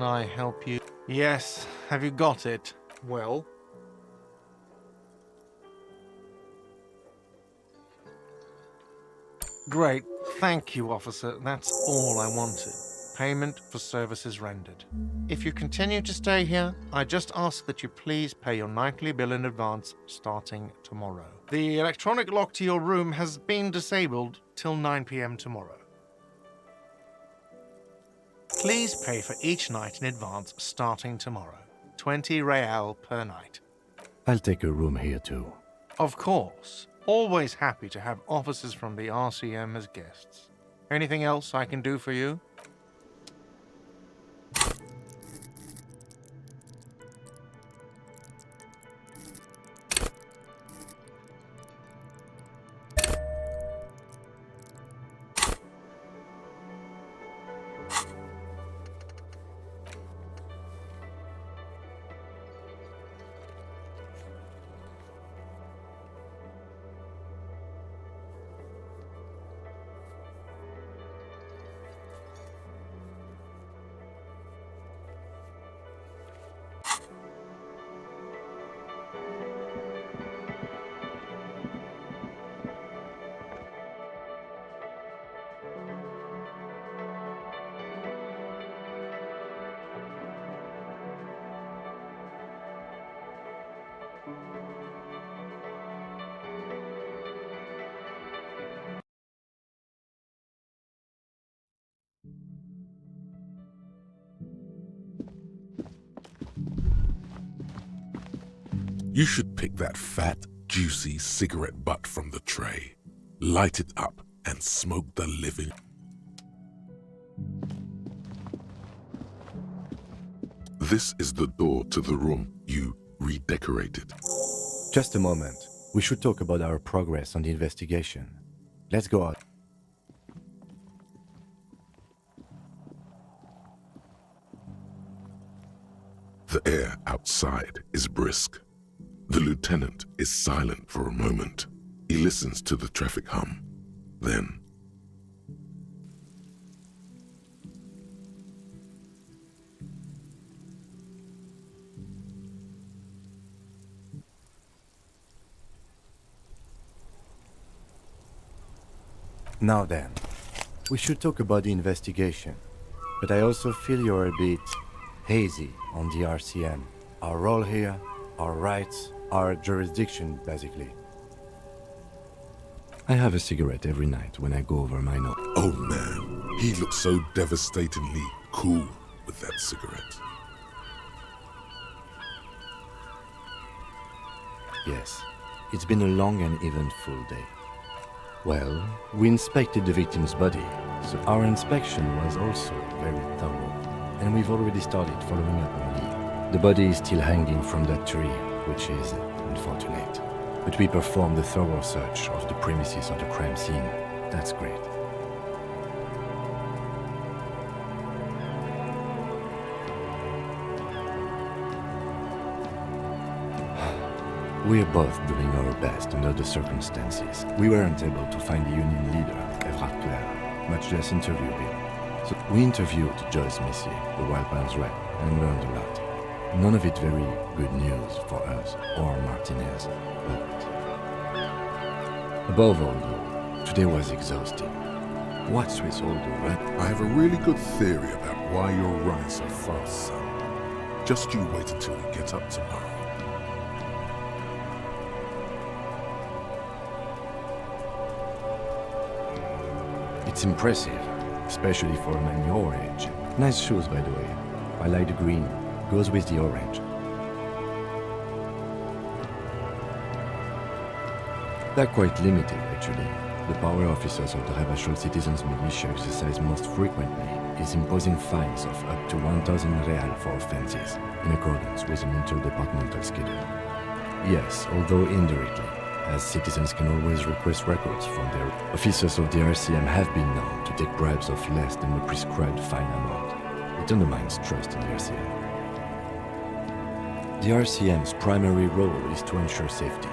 can I help you? Yes, have you got it? Well? Great, thank you, officer. That's all I wanted. Payment for services rendered. If you continue to stay here, I just ask that you please pay your nightly bill in advance starting tomorrow. The electronic lock to your room has been disabled till 9 p.m. tomorrow. Please pay for each night in advance starting tomorrow. 20 real per night. I'll take a room here too. Of course. Always happy to have officers from the RCM as guests. Anything else I can do for you? You should pick that fat, juicy cigarette butt from the tray, light it up, and smoke the living. This is the door to the room you redecorated. Just a moment. We should talk about our progress on the investigation. Let's go out. The air outside is brisk. The lieutenant is silent for a moment. He listens to the traffic hum. Then, Now then, we should talk about the investigation. But I also feel you're a bit hazy on the RCM. Our role here, our rights, our jurisdiction, basically. I have a cigarette every night when I go over my note. oh man, he looks so devastatingly cool with that cigarette. Yes, it's been a long and eventful day. Well, we inspected the victim's body, so our inspection was also very thorough. And we've already started following up on the lead. The body is still hanging from that tree, which is unfortunate. But we performed a thorough search of the premises of the crime scene. That's great. We're both doing our best under the circumstances. We weren't able to find the union leader, Evrard Claire, much less interview him. So we interviewed Joyce Messier, the Wild Palms rep, and learned a lot. None of it very good news for us or Martinez, but above all though, today was exhausting. What's with all the run? I have a really good theory about why you're running so fast, son. Just you wait until we get up tomorrow. It's impressive, especially for a man your age. Nice shoes, by the way. I like the green. Goes with the orange. They're quite limited, actually. The power officers of the Rebachol Citizens Militia exercise most frequently is imposing fines of up to 1,000 real for offenses, in accordance with an interdepartmental schedule. Yes, although indirectly, as citizens can always request records from their officers of the RCM have been known to take bribes of less than the prescribed fine amount. It undermines trust in the RCM. The RCM's primary role is to ensure safety.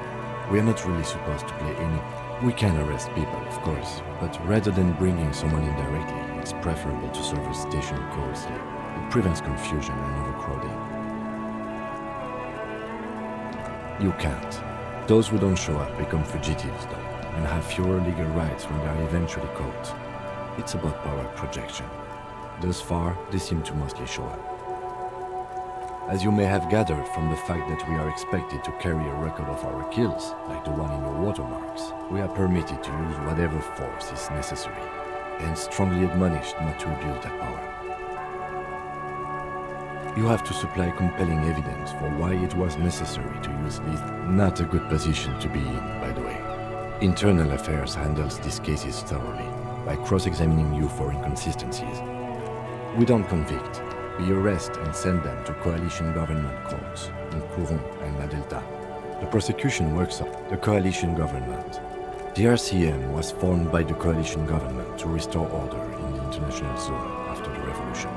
We are not really supposed to play any... We can arrest people, of course, but rather than bringing someone in directly, it's preferable to serve a station closely. It prevents confusion and overcrowding. You can't. Those who don't show up become fugitives, though, and have fewer legal rights when they are eventually caught. It's about power projection. Thus far, they seem to mostly show up. As you may have gathered from the fact that we are expected to carry a record of our kills, like the one in your watermarks, we are permitted to use whatever force is necessary, and strongly admonished not to abuse that power. You have to supply compelling evidence for why it was necessary to use this. Not a good position to be in, by the way. Internal Affairs handles these cases thoroughly, by cross-examining you for inconsistencies. We don't convict. We arrest and send them to coalition government courts in Courron and La Delta. The prosecution works on the coalition government. The RCM was formed by the coalition government to restore order in the international zone after the revolution.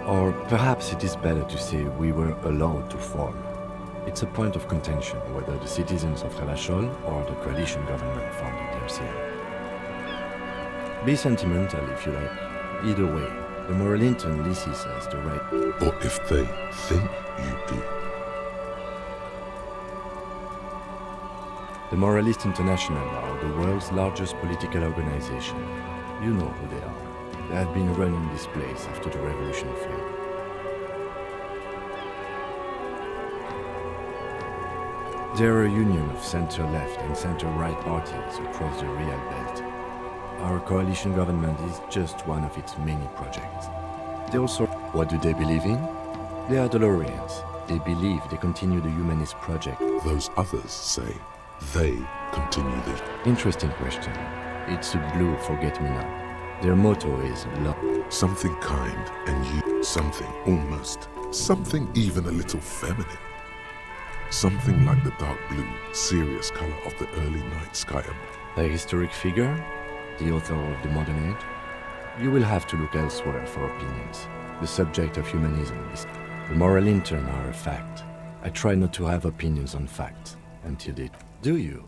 Or perhaps it is better to say we were allowed to form. It's a point of contention whether the citizens of Ravachol or the coalition government founded the RCM. Be sentimental if you like. Either way, the Moralington leases us the right. Or if they think you do. The Moralist International are the world's largest political organization. You know who they are. They have been running this place after the revolution failed. They're a union of center-left and center-right parties across the Real Belt. Our coalition government is just one of its many projects. They also... What do they believe in? They are Dolorians. They believe they continue the humanist project. Those others say they continue the... Interesting question. It's a blue forget-me-not. Their motto is love. Something kind and you... Something almost. Something even a little feminine. Something like the dark blue, serious color of the early night sky. A historic figure? The author of the modern age? You will have to look elsewhere for opinions. The subject of humanism is... The Moralington are a fact. I try not to have opinions on facts until they... Do you?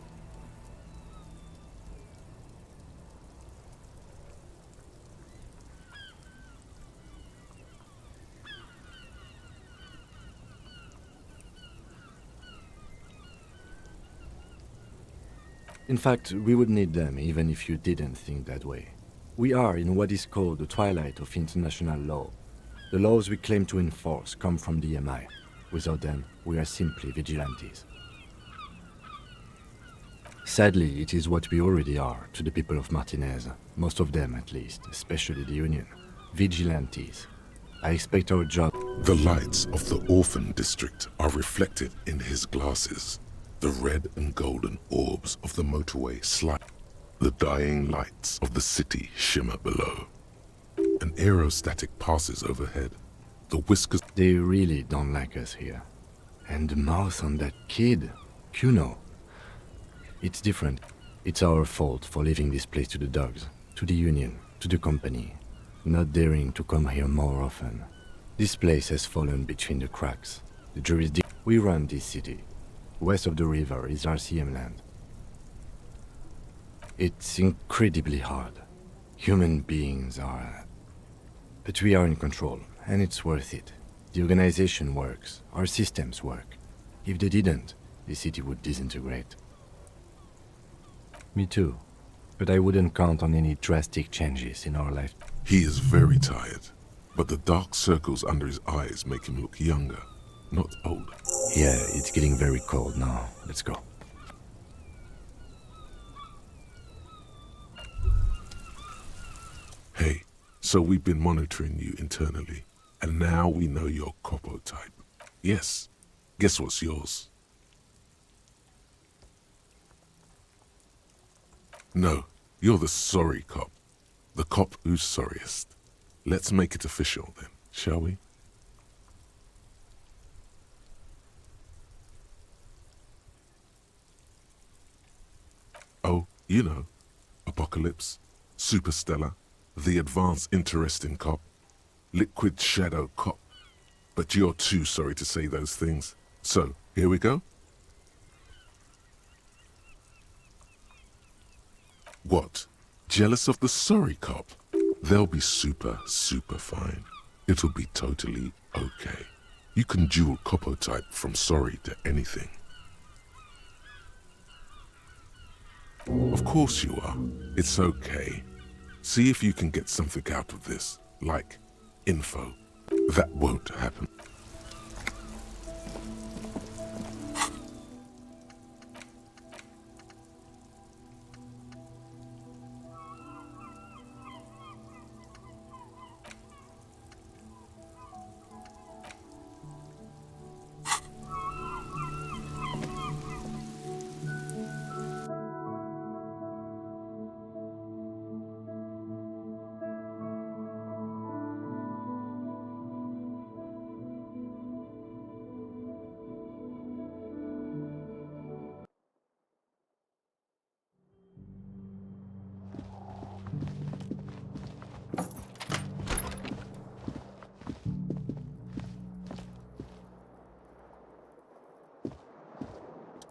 In fact, we would need them even if you didn't think that way. We are in what is called the twilight of international law. The laws we claim to enforce come from the MI. Without them, we are simply vigilantes. Sadly, it is what we already are to the people of Martinez, most of them at least, especially the Union. Vigilantes. I expect our job... The lights of the orphan district are reflected in his glasses. The red and golden orbs of the motorway slide. The dying lights of the city shimmer below. An aerostatic passes overhead. The whiskers... They really don't like us here. And the mouth on that kid, Kuno. It's different. It's our fault for leaving this place to the dogs, to the Union, to the company, not daring to come here more often. This place has fallen between the cracks. The jurisdiction... We run this city. West of the river is RCM land. It's incredibly hard. Human beings are... But we are in control, and it's worth it. The organization works, our systems work. If they didn't, the city would disintegrate. Me too. But I wouldn't count on any drastic changes in our life. He is very tired, but the dark circles under his eyes make him look younger, not older. Yeah, it's getting very cold now. Let's go. Hey, so we've been monitoring you internally, and now we know your Copo type. Yes, guess what's yours? No, you're the sorry cop. The cop who's sorriest. Let's make it official then, shall we? Oh, you know, Apocalypse, Superstellar, the advanced interesting cop, liquid shadow cop. But you're too sorry to say those things. So, here we go. What? Jealous of the sorry cop? They'll be super fine. It'll be totally okay. You can dual coppo type from sorry to anything. Of course you are. It's okay. See if you can get something out of this, like info. That won't happen.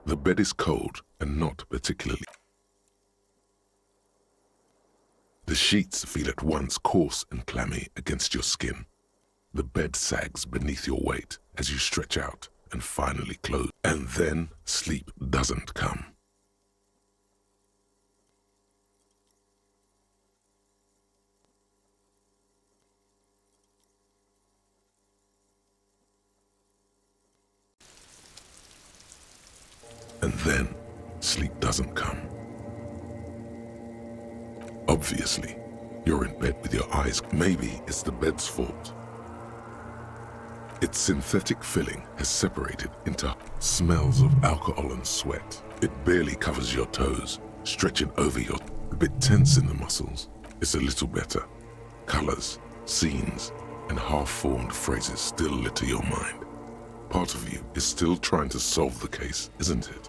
The bed is cold and not particularly. The sheets feel at once coarse and clammy against your skin. The bed sags beneath your weight as you stretch out and finally close. And then sleep doesn't come. And then sleep doesn't come. Obviously, you're in bed with your eyes. Maybe it's the bed's fault. Its synthetic filling has separated into smells of alcohol and sweat. It barely covers your toes, stretching over your a bit tense in the muscles. It's a little better. Colors, scenes, and half-formed phrases still litter your mind. Part of you is still trying to solve the case, isn't it?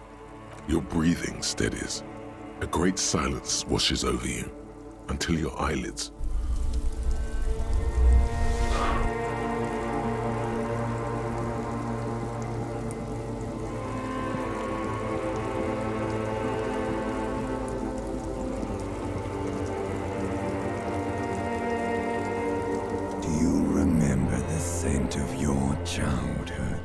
Your breathing steadies. A great silence washes over you until your eyelids. Do you remember the scent of your childhood?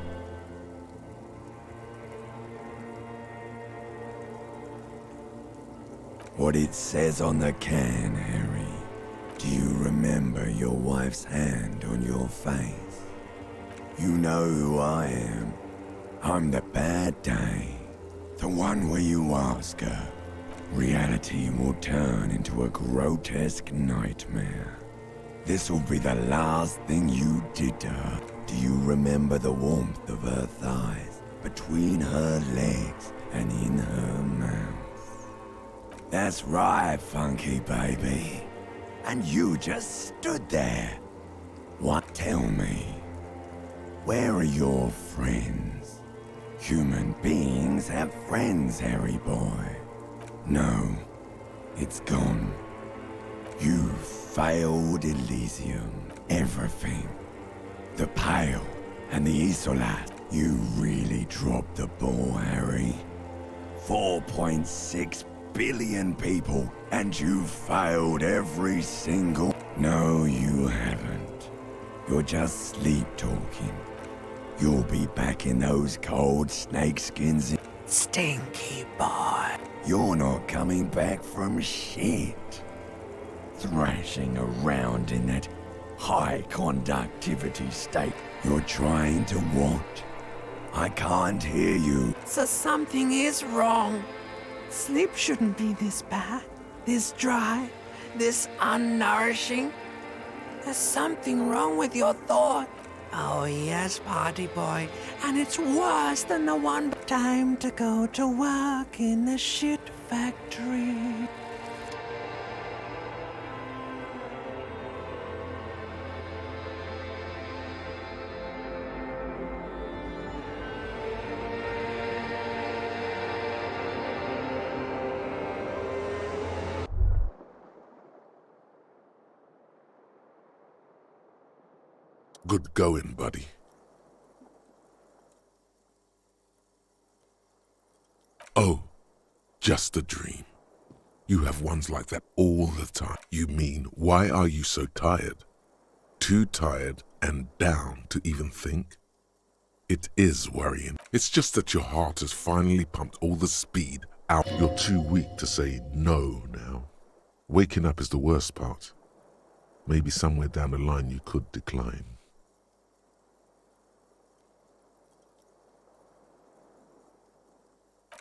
What it says on the can, Harry. Do you remember your wife's hand on your face? You know who I am. I'm the bad day. The one where you ask her. Reality will turn into a grotesque nightmare. This'll be the last thing you did to her. Do you remember the warmth of her thighs, between her legs and in her mouth? That's right, funky baby. And you just stood there. What? Tell me, where are your friends? Human beings have friends, Harry boy. No, it's gone. You failed Elysium. Everything. The Pale and the Isolat. You really dropped the ball, Harry. 4.6 billion people, and you failed every single... No, you haven't. You're just sleep-talking. You'll be back in those cold snakeskins. Stinky boy. You're not coming back from shit. Thrashing around in that high conductivity state. You're trying to what? I can't hear you. So something is wrong. Sleep shouldn't be this bad, this dry, this unnourishing. There's something wrong with your thought. Oh yes, party boy, and it's worse than the one. Time to go to work in the shit factory. Good going, buddy. Oh, just a dream. You have ones like that all the time. You mean, why are you so tired? Too tired and down to even think? It is worrying. It's just that your heart has finally pumped all the speed out. You're too weak to say no now. Waking up is the worst part. Maybe somewhere down the line you could decline.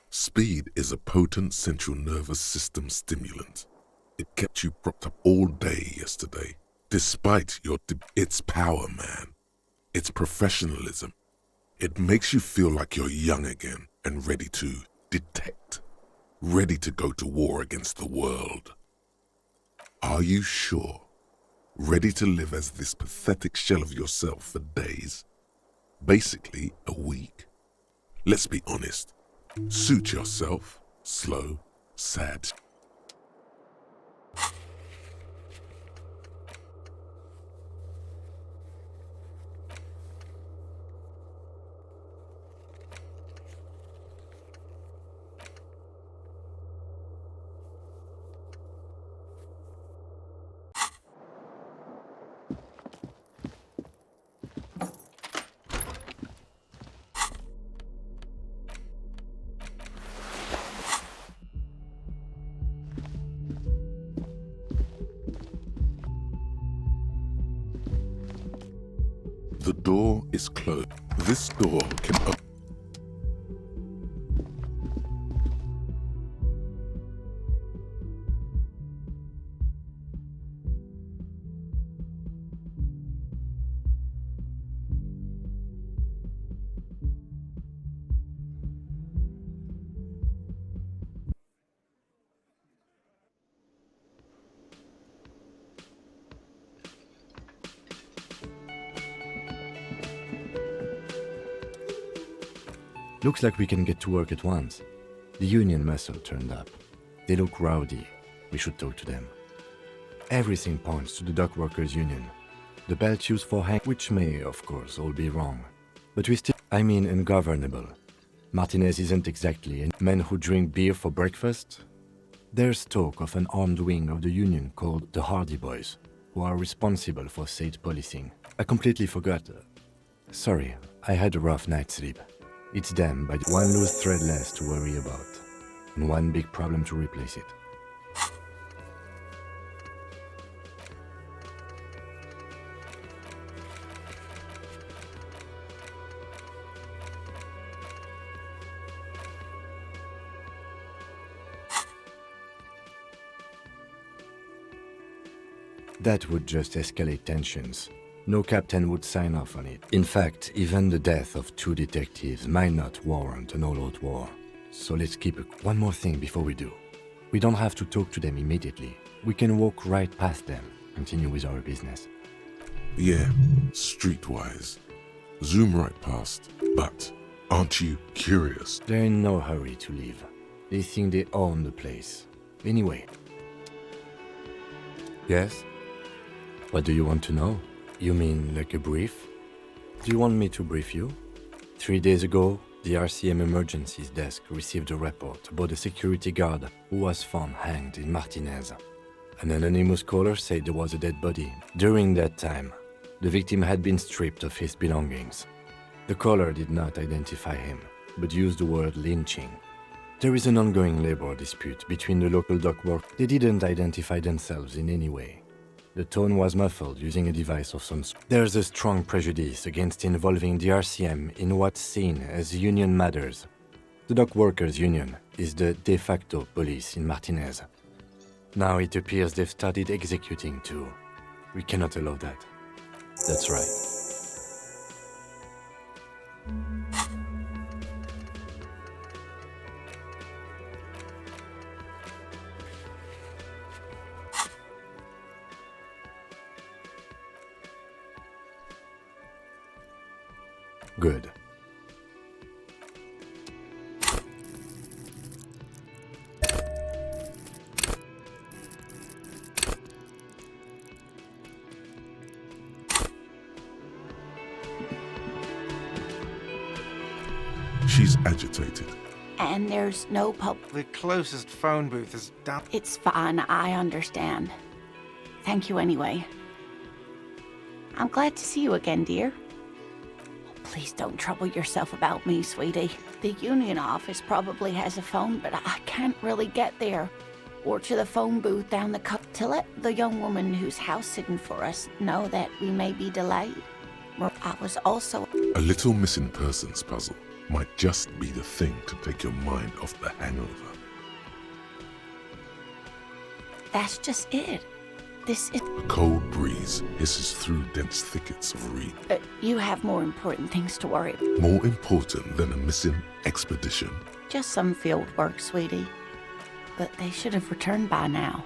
Speed is a potent central nervous system stimulant. It kept you propped up all day yesterday. Despite its power, man. Its professionalism. It makes you feel like you're young again and ready to detect. Ready to go to war against the world. Are you sure? Ready to live as this pathetic shell of yourself for days? Basically, a week? Let's be honest. Suit yourself. Slow, sad. The door is closed. This door can open. Looks like we can get to work at once. The union muscle turned up. They look rowdy. We should talk to them. Everything points to the dock workers union. The belt used for which may, of course, all be wrong. But we still, ungovernable. Martinez isn't exactly a man who drink beer for breakfast. There's talk of an armed wing of the union called the Hardy Boys, who are responsible for state policing. I completely forgot. Sorry, I had a rough night's sleep. It's them, but one loose thread less to worry about, and one big problem to replace it. That would just escalate tensions. No captain would sign off on it. In fact, even the death of 2 detectives might not warrant an all-out war. So let's keep it. One more thing before we do. We don't have to talk to them immediately. We can walk right past them, continue with our business. Yeah, streetwise. Zoom right past. But aren't you curious? They're in no hurry to leave. They think they own the place. Anyway. Yes? What do you want to know? You mean like a brief? Do you want me to brief you? 3 days ago, the RCM Emergencies Desk received a report about a security guard who was found hanged in Martinez. An anonymous caller said there was a dead body. During that time, the victim had been stripped of his belongings. The caller did not identify him, but used the word lynching. There is an ongoing labor dispute between the local dock workers. They didn't identify themselves in any way. The tone was muffled using a device of some sort. There's a strong prejudice against involving the RCM in what's seen as union matters. The dock workers union is the de facto police in Martinez. Now it appears they've started executing too. We cannot allow that. That's right. Good. She's agitated. And there's no pub. The closest phone booth is down. It's fine, I understand. Thank you anyway. I'm glad to see you again, dear. Please don't trouble yourself about me, sweetie. The union office probably has a phone, but I can't really get there. Or to the phone booth down the to let the young woman who's house-sitting for us know that we may be delayed. I was also... A little missing persons puzzle might just be the thing to take your mind off the hangover. That's just it. This is... A cold breeze hisses through dense thickets of reed. You have more important things to worry about. More important than a missing expedition. Just some field work, sweetie. But they should have returned by now.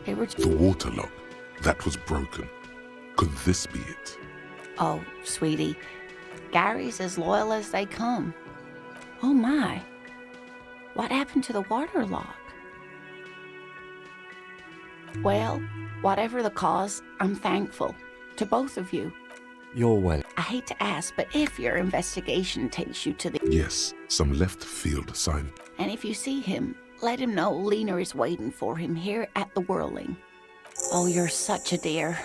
They were... The waterlock, that was broken. Could this be it? Oh, sweetie. Gary's as loyal as they come. Oh my. What happened to the waterlock? Well, whatever the cause, I'm thankful. To both of you. You're well. I hate to ask, but if your investigation takes you to the... Yes, some left field sign. And if you see him, let him know Lena is waiting for him here at the Whirling. Oh, you're such a dear.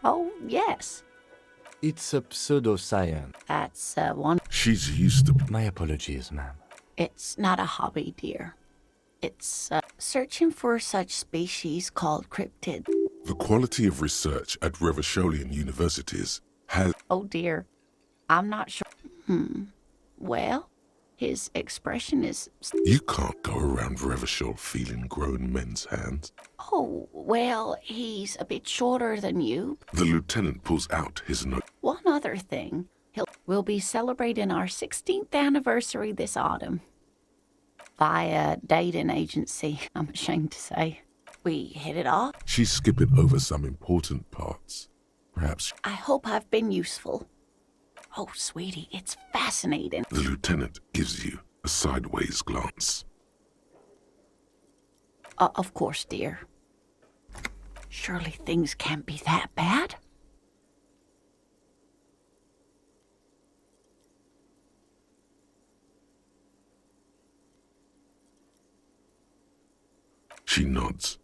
Oh, yes. It's a pseudoscience. That's one... She's used to... My apologies, ma'am. It's not a hobby, dear. It's searching for such species called cryptid. The quality of research at Revacholian universities has... Oh dear, I'm not sure. Well, his expression is... You can't go around Revachol feeling grown men's hands. Oh, well, he's a bit shorter than you. The lieutenant pulls out his note. One other thing, we'll be celebrating our 16th anniversary this autumn. Via dating agency, I'm ashamed to say. We hit it off. She's skipping over some important parts. Perhaps... I hope I've been useful. Oh, sweetie, it's fascinating. The lieutenant gives you a sideways glance. Of course, dear. Surely things can't be that bad. She nods,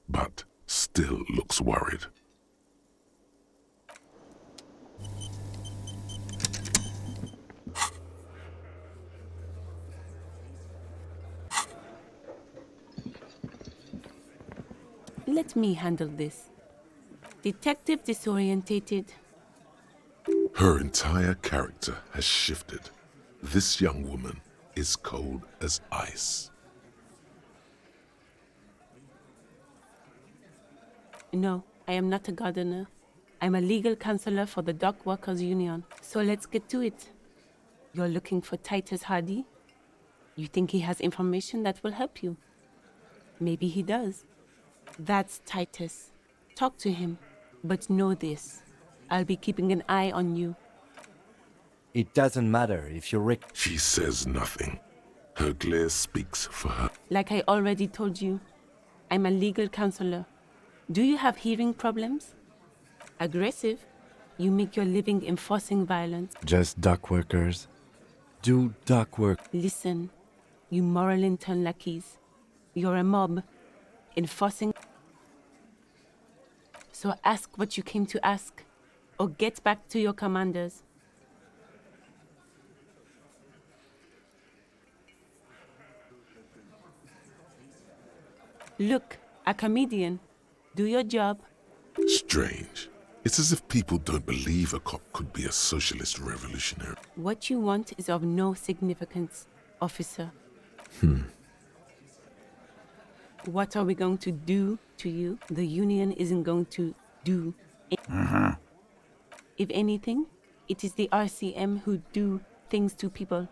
but still looks worried. Let me handle this. Detective disorientated. Her entire character has shifted. This young woman is cold as ice. No, I am not a gardener. I'm a legal counselor for the Dock Workers Union. So let's get to it. You're looking for Titus Hardy? You think he has information that will help you? Maybe he does. That's Titus. Talk to him. But know this. I'll be keeping an eye on you. It doesn't matter if you're Rick. She says nothing. Her glare speaks for her. Like I already told you, I'm a legal counselor. Do you have hearing problems? Aggressive? You make your living enforcing violence. Just dock workers. Do dock work. Listen, you moral intern lackeys. You're a mob. Enforcing. So ask what you came to ask, or get back to your commanders. Look, a comedian. Do your job. Strange. It's as if people don't believe a cop could be a socialist revolutionary. What you want is of no significance, officer. What are we going to do to you? The union isn't going to do. If anything, it is the RCM who do things to people.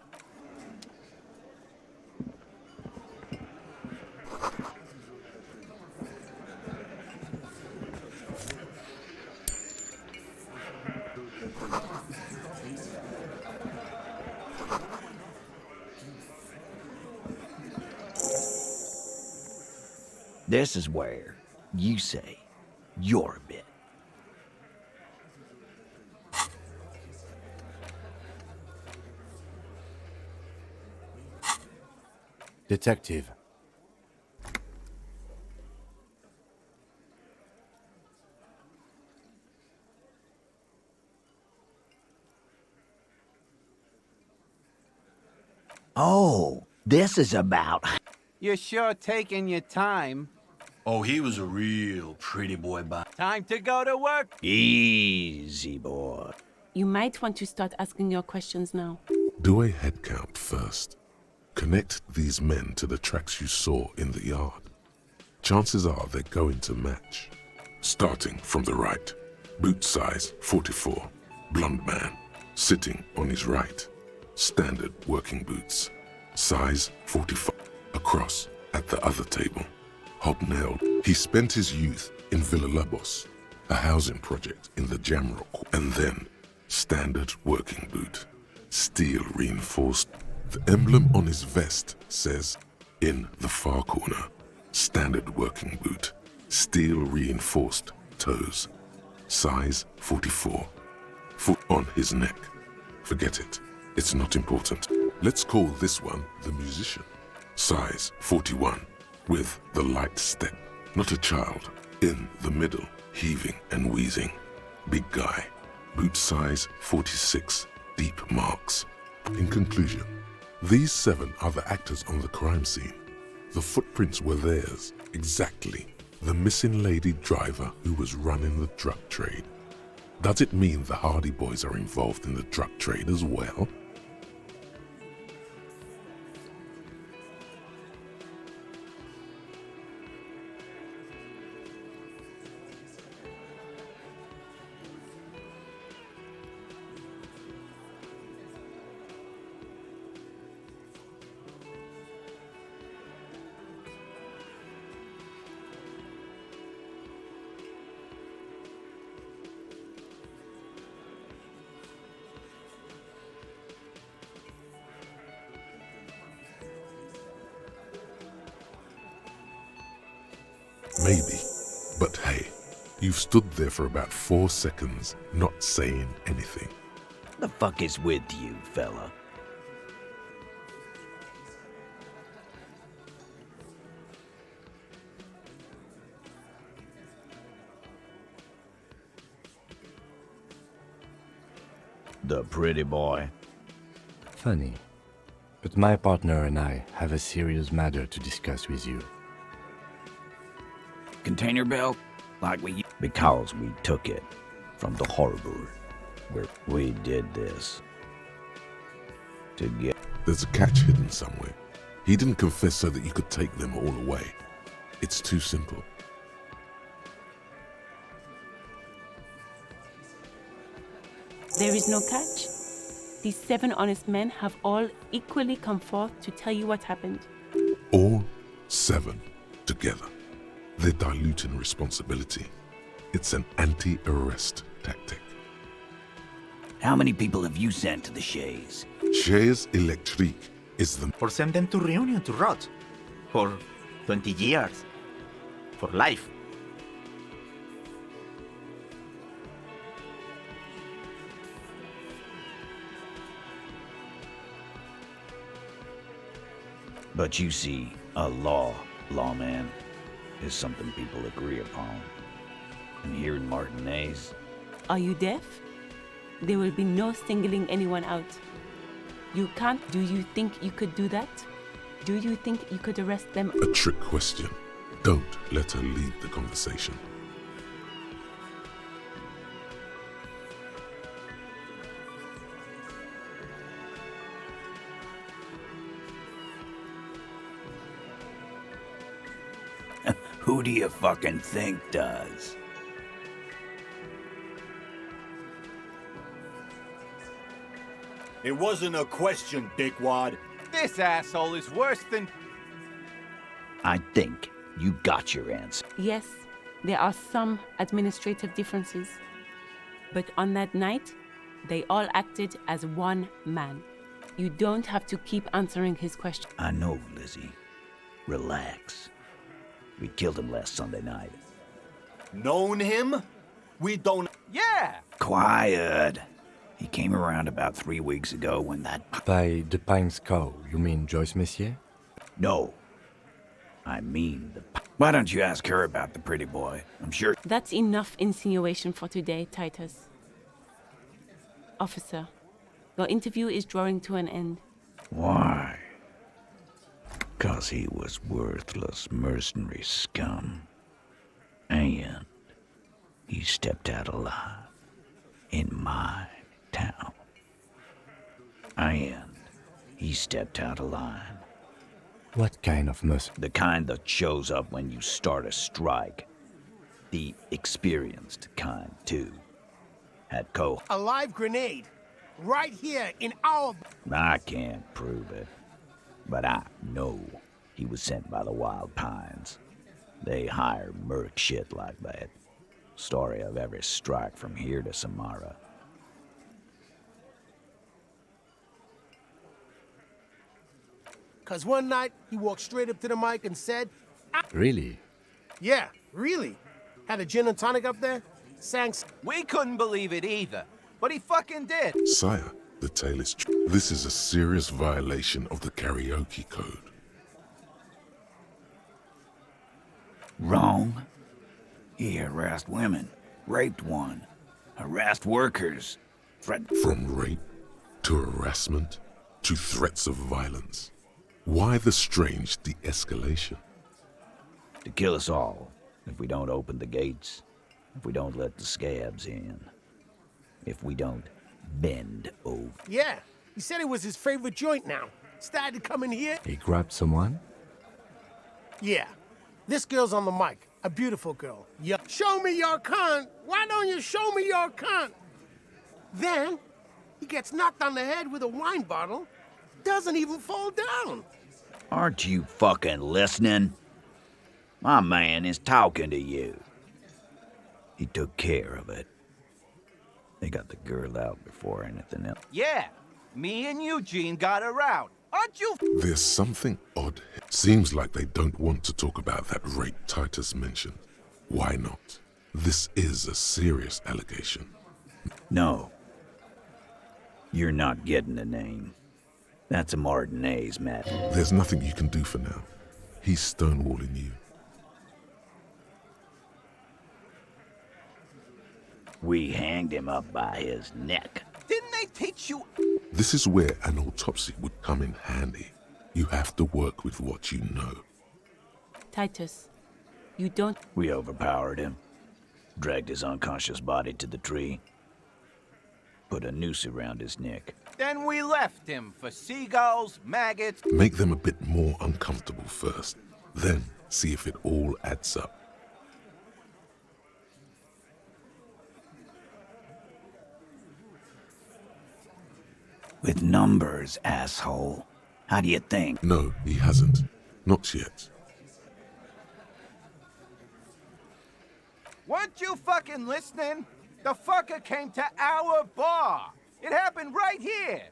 This is where you say you're a bit. Detective. Oh, this is about... You're sure taking your time. Oh, he was a real pretty boy, Time to go to work. Easy, boy. You might want to start asking your questions now. Do a head count first. Connect these men to the tracks you saw in the yard. Chances are they're going to match. Starting from the right. Boot size 44. Blonde man. Sitting on his right. Standard working boots. Size 45. Across at the other table. Hobnailed. He spent his youth in Villa Labos, a housing project in the Jamrock. And then, standard working boot. Steel reinforced. The emblem on his vest says, in the far corner, standard working boot. Steel reinforced toes. Size 44. Foot on his neck. Forget it. It's not important. Let's call this one the musician. Size 41. With the light step. Not a child. In the middle. Heaving and wheezing. Big guy. Boot size 46. Deep marks. In conclusion, these 7 are the actors on the crime scene. The footprints were theirs. Exactly. The missing lady driver who was running the drug trade. Does it mean the Hardy Boys are involved in the drug trade as well? Maybe. But hey, you've stood there for about 4 seconds, not saying anything. The fuck is with you, fella? The pretty boy. Funny. But my partner and I have a serious matter to discuss with you. Container belt? Like we... Because we took it from the harbor where we did this. To get... There's a catch hidden somewhere. He didn't confess so that you could take them all away. It's too simple. There is no catch. These 7 honest men have all equally come forth to tell you what happened. All 7 together. They're diluting responsibility. It's an anti-arrest tactic. How many people have you sent to the Shays? Shays Electrique is the... Or send them to Reunion to rot. For 20 years. For life. But you see, a lawman, is something people agree upon. And here in Martinez... Are you deaf? There will be no singling anyone out. You can't. Do you think you could do that? Do you think you could arrest them? A trick question. Don't let her lead the conversation. Who do you fucking think does? It wasn't a question, dickwad. This asshole is worse than... I think you got your answer. Yes, there are some administrative differences. But on that night, they all acted as one man. You don't have to keep answering his question. I know, Lizzie. Relax. We killed him last Sunday night. Known him? We don't... Yeah! Quiet. He came around about 3 weeks ago when that... By the Pine's Cow, you mean Joyce Messier? No. I mean the... Why don't you ask her about the pretty boy? I'm sure... That's enough insinuation for today, Titus. Officer, your interview is drawing to an end. Why? 'Cause he was worthless mercenary scum. And he stepped out alive in my town. And he stepped out alive. What kind of The kind that shows up when you start a strike. The experienced kind, too. Had A live grenade. Right here in our... I can't prove it. But I know he was sent by the Wild Pines. They hire merc shit like that. Story of every strike from here to Samara. Cause one night, he walked straight up to the mic and said... Really? Yeah, really. Had a gin and tonic up there, sang... We couldn't believe it either, but he fucking did. Sire, the tale is true. This is a serious violation of the karaoke code. Wrong. He harassed women, raped one, harassed workers, From rape to harassment to threats of violence. Why the strange de-escalation? to kill us all if we don't open the gates, if we don't let the scabs in, if we don't bend over. Yeah, he said it was his favorite joint now. Started to come in here. He grabbed someone? Yeah, this girl's on the mic. A beautiful girl. Yeah. Show me your cunt. Why don't you show me your cunt? Then he gets knocked on the head with a wine bottle. Doesn't even fall down. Aren't you fucking listening? My man is talking to you. He took care of it. They got the girl out before anything else. Yeah, me and Eugene got her out. Aren't you? There's something odd. Seems like they don't want to talk about that rape Titus mentioned. Why not? This is a serious allegation. No. You're not getting the name. That's a Martinez matter. There's nothing you can do for now. He's stonewalling you. We hanged him up by his neck. Didn't they teach you? This is where an autopsy would come in handy. You have to work with what you know. Titus, you don't... We overpowered him. Dragged his unconscious body to the tree. Put a noose around his neck. Then we left him for seagulls, maggots. Make them a bit more uncomfortable first. Then see if it all adds up. With numbers, asshole. How do you think? No, he hasn't. Not yet. Weren't you fucking listening? The fucker came to our bar. It happened right here.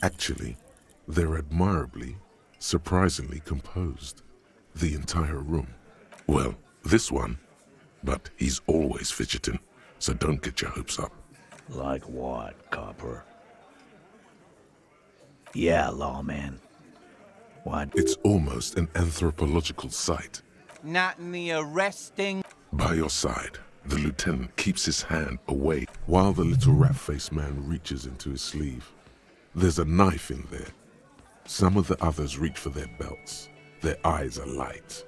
Actually, they're admirably, surprisingly composed. The entire room. Well, this one. But he's always fidgeting, so don't get your hopes up. Like what, Copper? Yeah, lawman. What? It's almost an anthropological site. Not in the arresting. By your side, the lieutenant keeps his hand away while the little rat-faced man reaches into his sleeve. There's a knife in there. Some of the others reach for their belts. Their eyes are light.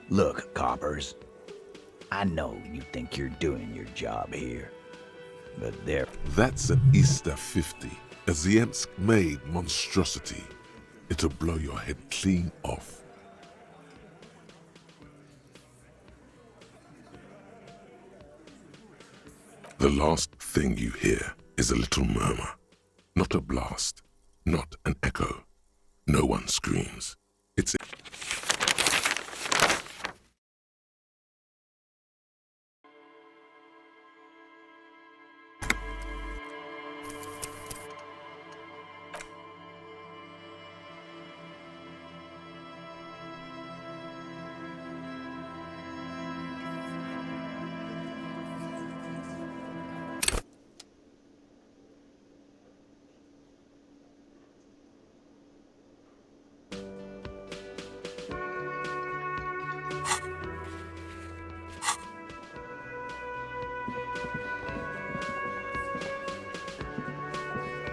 Look, Coppers. I know you think you're doing your job here. But there... That's an Easter 50. A Ziemsk-made monstrosity. It'll blow your head clean off. The last thing you hear is a little murmur. Not a blast. Not an echo. No one screams. It's...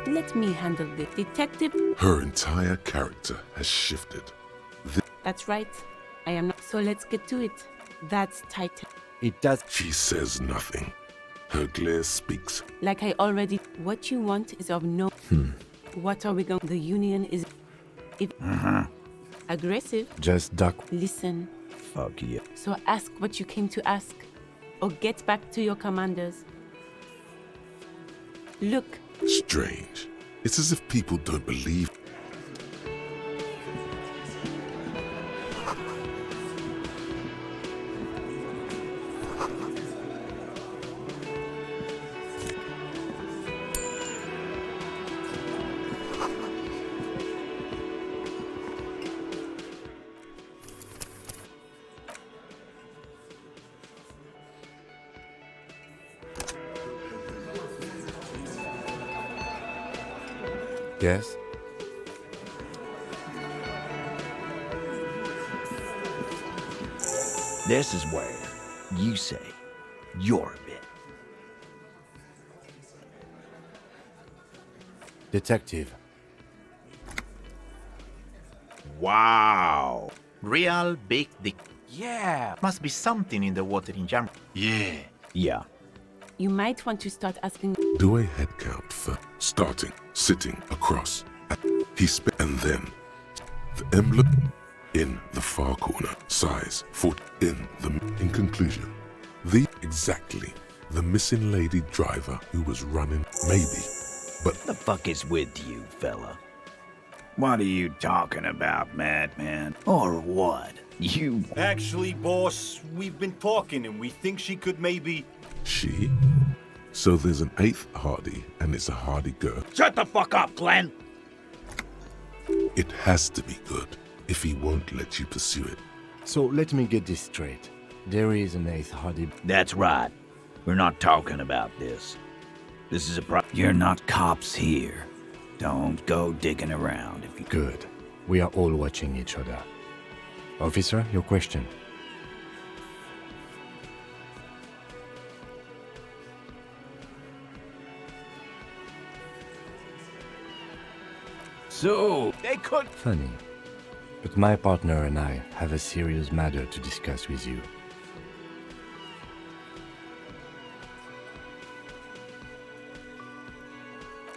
Let me handle this. Detective. Her entire character has shifted. That's right. I am not. So let's get to it. That's Titus. It does. She says nothing. Her glare speaks. Like I already. What you want is of no. What are we going? The Union is. If aggressive. Just duck. Listen. Fuck you. So ask what you came to ask, or get back to your commanders. Look. Strange. It's as if people don't believe. Yes? This is where you say you're a bit. Detective. Wow. Real big dick. Yeah. Must be something in the water in Jam. Yeah. Yeah. You might want to start asking. Do a head count for starting, sitting across. And then the emblem in the far corner, size 40 in conclusion. Exactly the missing lady driver who was running, maybe, but The fuck is with you, fella? What are you talking about, madman? Or what? You. Actually, boss, we've been talking and we think she could maybe... she. So there's an 8th Hardy, and it's a Hardy girl. Shut the fuck up, Glenn! It has to be good if he won't let you pursue it. So let me get this straight. There is an 8th Hardy. That's right. We're not talking about this. This is a You're not cops here. Don't go digging around if you... Good. We are all watching each other. Officer, your question. So, they could... Funny. But my partner and I have a serious matter to discuss with you.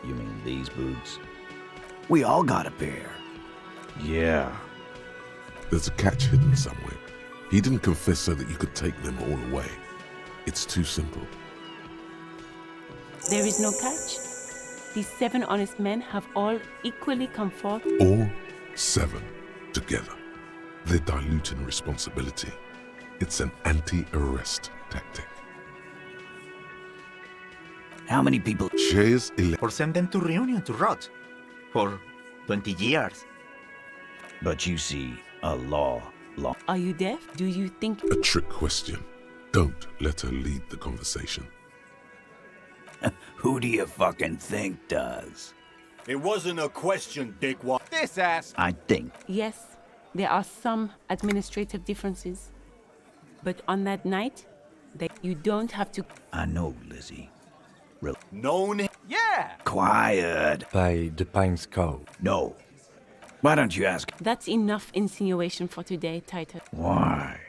You mean these boots? We all got a pair. Yeah. There's a catch hidden somewhere. He didn't confess so that you could take them all away. It's too simple. There is no catch. These 7 honest men have all equally come forth. All 7 together. They're diluting responsibility. It's an anti-arrest tactic. How many people? Shares Or send them to Reunion to rot. For 20 years. But you see, a law. Are you deaf? Do you think... a trick question. Don't let her lead the conversation. Who do you fucking think does? It wasn't a question, dickwad. This ass... I think. Yes, there are some administrative differences. But on that night, you don't have to... I know, Lizzie. Known him? Yeah! Quiet. By the Pines Code. No. Why don't you ask? That's enough insinuation for today, Titus. Why?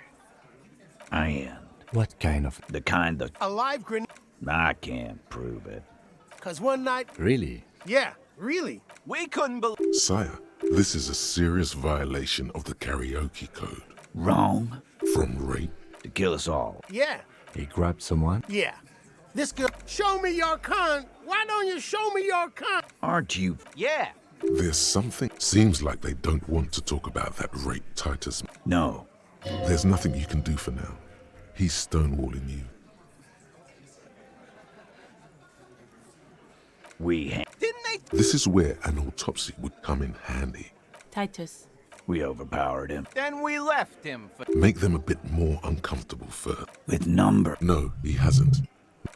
I am. What kind of... The kind that... A live grenade. I can't prove it. 'Cause one night... Really? Yeah, really. We couldn't believe... Sire, this is a serious violation of the karaoke code. Wrong. From rape. To kill us all. Yeah, He grabbed someone? yeah. This girl... Show me your cunt. Why don't you show me your cunt? Aren't you? Yeah. There's something. Seems like they don't want to talk about that rape, Titus. No. There's nothing you can do for now. He's stonewalling you. We Didn't they... This is where an autopsy would come in handy. Titus, We overpowered him. Then we left him for... Make them a bit more uncomfortable first. With number. No, he hasn't.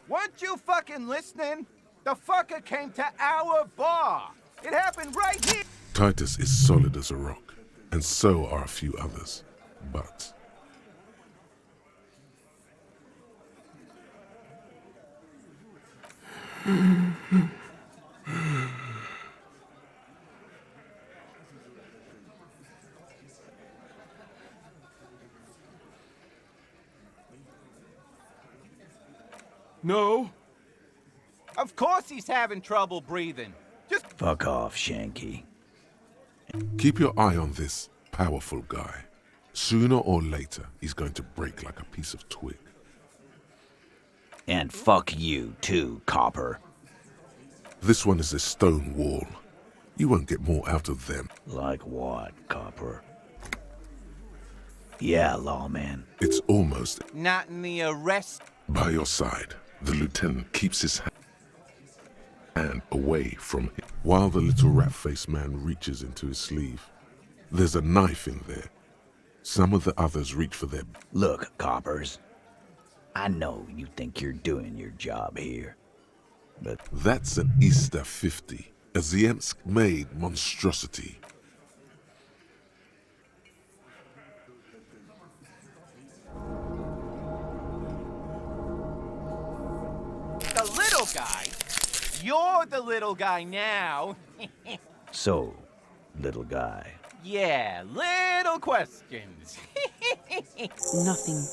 Weren't you fucking listening? The fucker came to our bar. It happened right here. Titus is solid as a rock, and so are a few others. But No. Of course he's having trouble breathing. Just Fuck off, Shanky. Keep your eye on this powerful guy. Sooner or later, he's going to break like a piece of twig. And fuck you too, Copper. This one is a stone wall. You won't get more out of them. Like what, Copper? Yeah, lawman. It's almost not in the arrest. by your side. The lieutenant keeps his hand away from him while the little rat-faced man reaches into his sleeve. There's a knife in there. Some of the others reach for their... Look, Coppers. I know you think you're doing your job here, but... That's an Easter 50, a Ziemsk-made monstrosity. The little guy? You're the little guy now. So, little guy. Yeah, little questions. Nothing.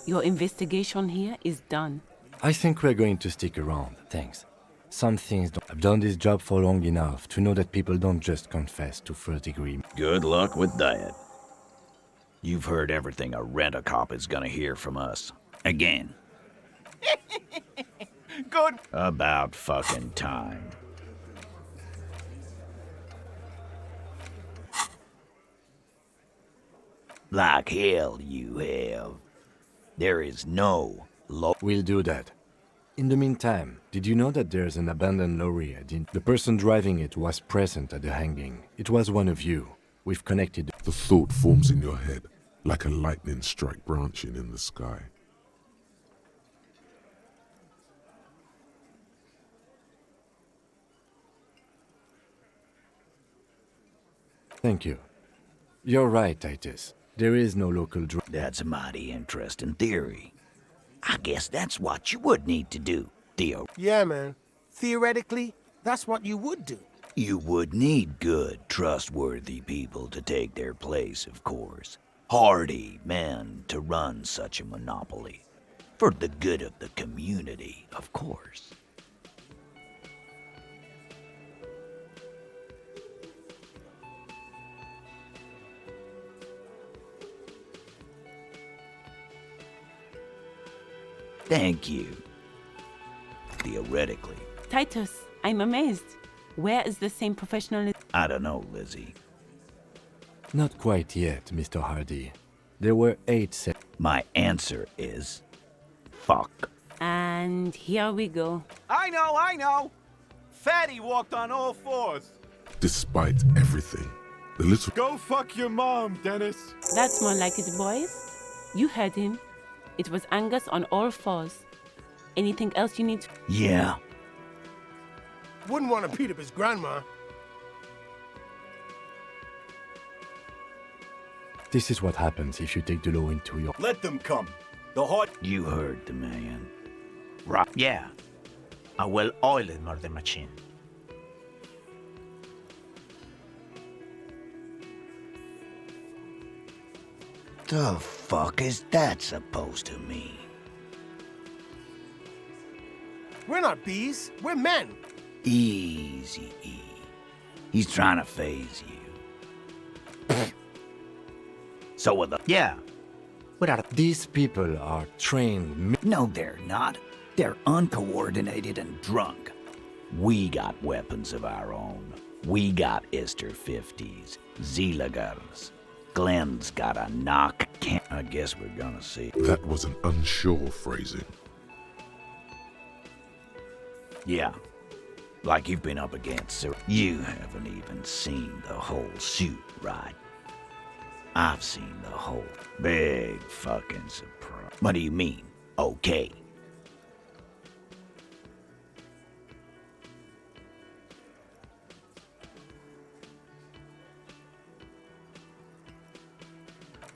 Your investigation here is done. I think we're going to stick around, thanks. Some things don't... I've done this job for long enough to know that people don't just confess to first degree. Good luck with that. You've heard everything a rent-a-cop is gonna hear from us. Again. Good. About fucking time. Like hell you have. There is no law. We'll do that. In the meantime, did you know that there's an abandoned lorry? The person driving it was present at the hanging. It was one of you. We've connected. The thought forms in your head like a lightning strike branching in the sky. Thank you. You're right, Titus. There is no local That's a mighty interesting theory. I guess that's what you would need to do, Theo. Yeah, man. Theoretically, that's what you would do. You would need good, trustworthy people to take their place, of course. Hardy men to run such a monopoly. For the good of the community, of course. Thank you. Theoretically. Titus, I'm amazed. Where is the same professionalism? I don't know, Lizzie. Not quite yet, Mr. Hardy. There were 8 My answer is... fuck. And here we go. I know. Fatty walked on all fours. Despite everything, the little... Go fuck your mom, Dennis. That's more like it, boys. You heard him. It was Angus on all fours. Anything else you need to... Yeah. Wouldn't want to beat up his grandma. This is what happens if you take the law into your... Let them come. The hot... You heard the man. Right. Yeah. I will oil the murder machine. The fuck is that supposed to mean? We're not bees. We're men. Easy, E. He's trying to phase you. So with the... Yeah. These people are trained... No, they're not. They're uncoordinated and drunk. We got weapons of our own. We got Ister 50s, Zeelagers. Glenn's got a knock. I guess we're gonna see. That was an unsure phrasing. Yeah. Like you've been up against, sir. You haven't even seen the whole suit, right? I've seen the whole big fucking surprise. What do you mean, okay?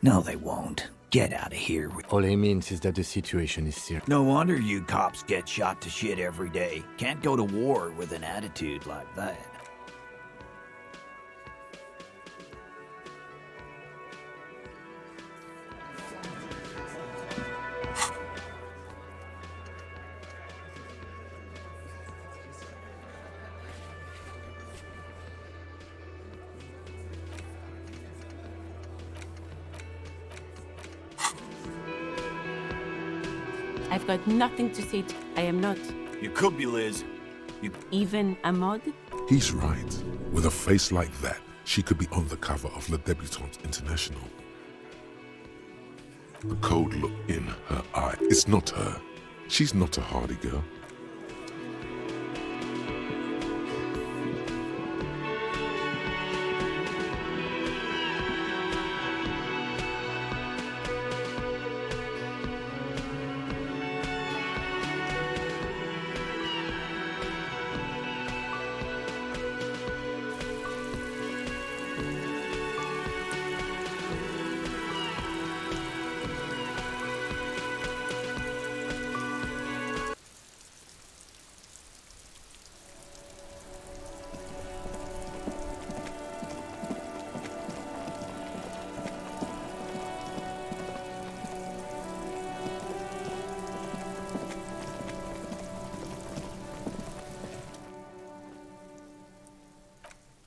No, they won't. Get out of here. All he means is that the situation is serious. No wonder you cops get shot to shit every day. Can't go to war with an attitude like that. I've got nothing to say to. I am not. You could be, Liz. Even a mod? He's right. With a face like that, she could be on the cover of Le Debutante International. The cold look in her eye. It's not her. She's not a hardy girl.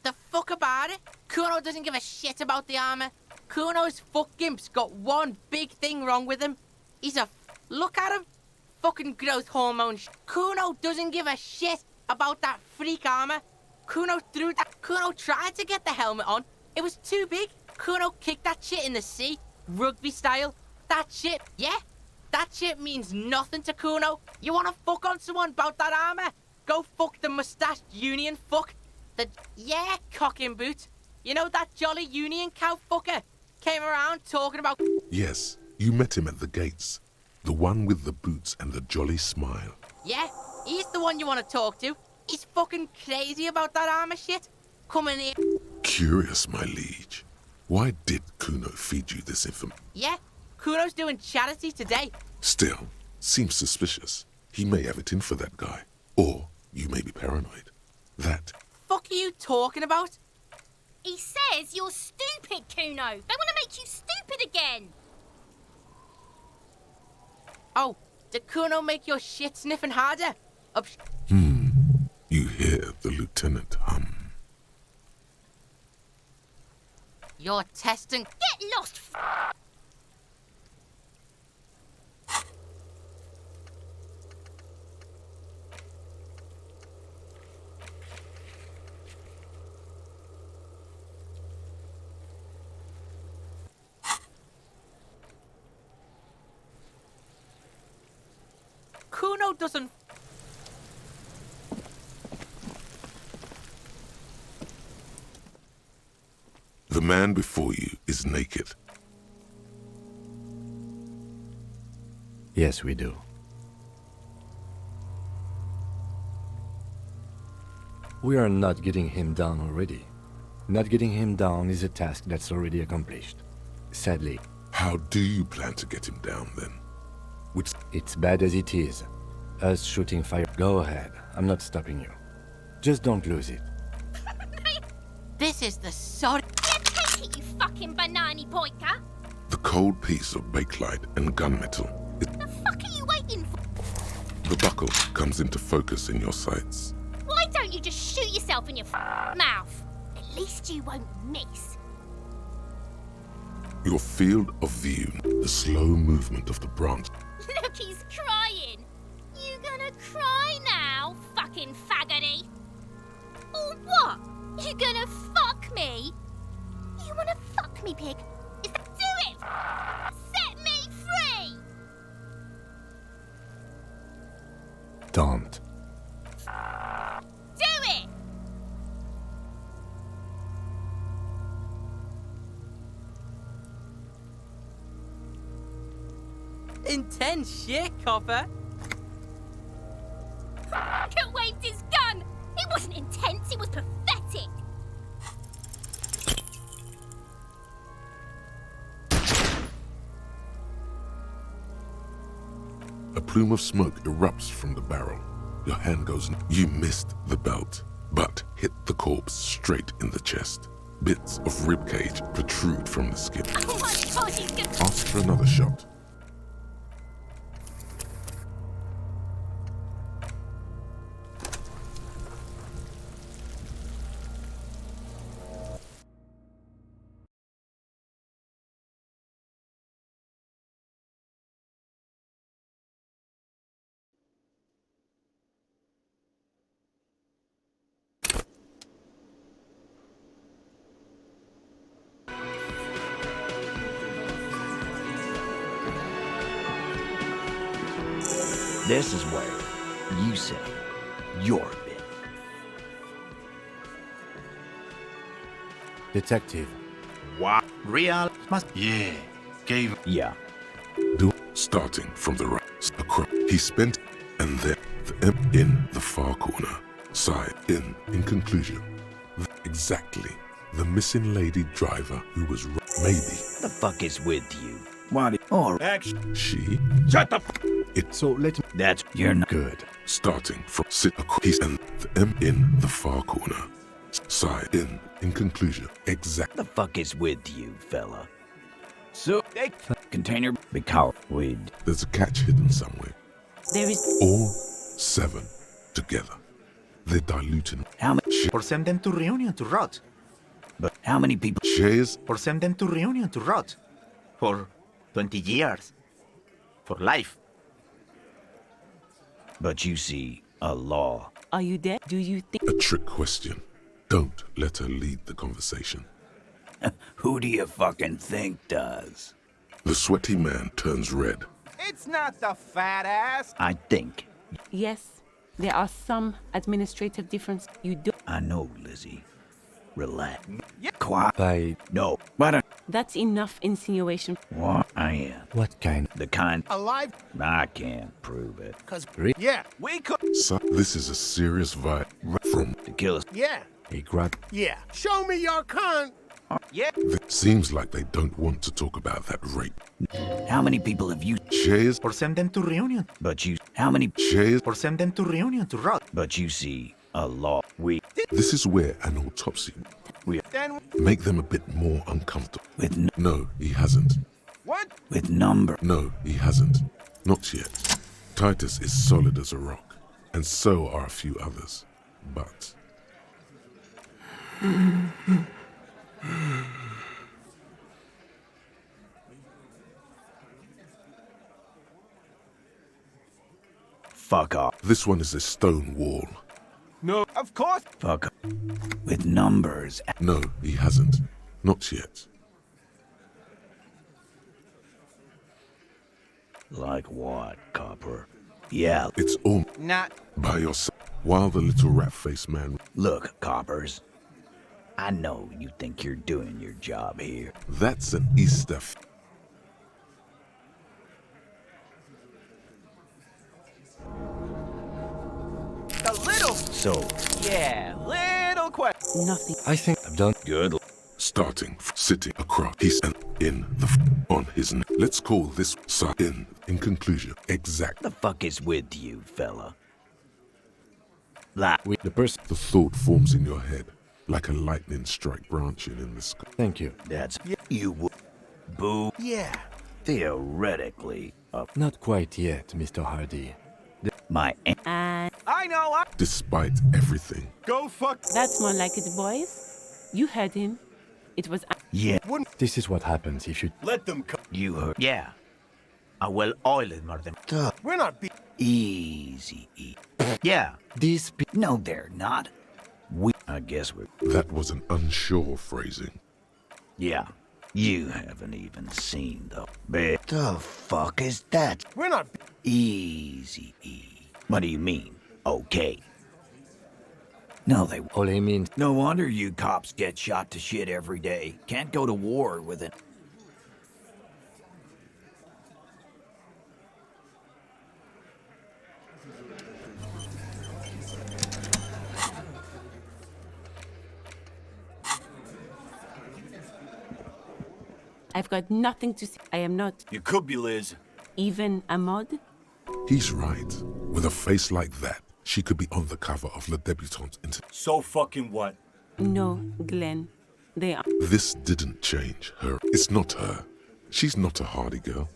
The fuck about it? Kuno doesn't give a shit about the armor. Kuno's fuck gimp's got one big thing wrong with him. He's a look at him. Fucking growth hormone. Kuno doesn't give a shit about that freak armor. Kuno threw that. Kuno tried to get the helmet on. It was too big. Kuno kicked that shit in the sea, rugby style. That shit, yeah? That shit means nothing to Kuno. You wanna fuck on someone about that armor? Go fuck the mustached union fuck. Yeah, cocking boot. You know that jolly union cow fucker? Came around talking about... Yes, you met him at the gates. The one with the boots and the jolly smile. Yeah, he's the one you want to talk to. He's fucking crazy about that armor shit. Come in here. Curious, my liege. Why did Kuno feed you this information? Yeah, Kuno's doing charity today. Still, seems suspicious. He may have it in for that guy. Or you may be paranoid. That... Fuck are you talking about? He says you're stupid, Kuno. They want to make you stupid again. Oh, did Kuno make your shit sniffing harder? You hear the lieutenant hum. You're testing... Get lost, Kuno doesn't... The man before you is naked. Yes, we do. We are not getting him down already. Not getting him down is a task that's already accomplished. Sadly. How do you plan to get him down, then? It's bad as it is. Us shooting fire. Go ahead. I'm not stopping you. Just don't lose it. This is the sod... Yeah, take it, you fucking banana boyka. The cold piece of bakelite and gunmetal. The fuck are you waiting for? The buckle comes into focus in your sights. Why don't you just shoot yourself in your mouth? At least you won't miss. Your field of view, the slow movement of the branch. Look, he's crying. You gonna cry now, fucking faggoty? Or what? You gonna fuck me? You wanna fuck me, pig? Is that... Do it! Set me free! Don't. Do it! Intense shit, copper. Kurt waved his gun! It wasn't intense, it was pathetic! A plume of smoke erupts from the barrel. Your hand goes... You missed the belt, but hit the corpse straight in the chest. Bits of ribcage protrude from the skin. Oh my god, he's gonna... Ask for another shot. This is where you say your bit. Detective. What? Real must. Yeah, gave Yeah. do starting from the right across. He spent and then the M in the far corner side in conclusion. Exactly. The missing lady driver who was maybe The fuck is with you? What? Or Action. she. shut the. So let me. That's you're not Good. Starting from sit across and the M in the far corner side in conclusion. Exact. The fuck is with you, fella? So, container be coward. We'd. There's a catch hidden somewhere. There is. All 7 together. They're diluting. How many? Or send them to reunion to rot. But how many people? Shares Or send them to reunion to rot. For 20 years. For life. But you see, a law. Are you there? Do you think? a trick question. Don't let her lead the conversation. Who do you fucking think does? The sweaty man turns red. It's not the fat ass. I think. Yes, there are some administrative differences. You do. I know, Lizzie. Relax. Yeah. Quiet. No. What? That's enough insinuation. What? I am. What kind? The kind. Alive? I can't prove it. Cause, yeah, We could. So this is a serious vibe from. To kill us. yeah, He grabbed. yeah. Show me your cunt. Yeah. It seems like they don't want to talk about that rape. How many people have you? Shares, Or send them to reunion. But you. How many? shares. Or send them to reunion to rot. But you see, a law. We. This is where an autopsy Then make them a bit more uncomfortable. With No, he hasn't. what? with number. No, he hasn't. Not yet. Titus is solid as a rock, and so are a few others. But Fuck off. this one is a stone wall. No. Of course. Fuck off. With numbers. No, he hasn't. Not yet. Like what, Copper? Yeah. It's all Not. by yourself. While the little rat-faced man. Look, Coppers. I know you think you're doing your job here. That's an Easter. The little. So, Yeah. Little question. Nothing. I think I've done. good. Starting sitting across his and in the on his neck. Let's call this side in conclusion. Exact. The fuck is with you, fella? Like, The person. The thought forms in your head like a lightning strike branching in the sky. Thank you. that's you would. Boo. Yeah. Theoretically, Not quite yet, Mr. Hardy. my And I know. Despite everything, Go fuck. that's more like it, boys. You heard him. It was. yeah. This is what happens if you. Let them come. You heard. Yeah. A well-oiled murder. We're not be. Easy. Yeah. These pe- No, they're not. I guess we're. that was an unsure phrasing. Yeah. You haven't even seen the. But the fuck is that? We're not be. Easy. What do you mean? Okay. No, they. All he means. No wonder you cops get shot to shit every day. Can't go to war with it. I've got nothing to say. I am not You could be Liz. even a mod. He's right. With a face like that, she could be on the cover of Le Debutante. So fucking what? No, Glenn. They are. This didn't change her. It's not her. She's not a hardy girl.